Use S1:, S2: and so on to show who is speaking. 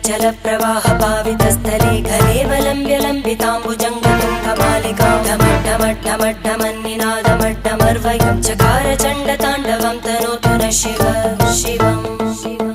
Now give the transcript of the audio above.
S1: जल प्रवाह पावितस्थले घलेवलम्ब्य लम्बिताम्बुजङ्गतुङ्गमालिकां ढमड्ढमड्ढमड्ढमन्निनादमड्ढमर्वयं चकार चण्डताण्डवं तनोतु न शिव शिवम्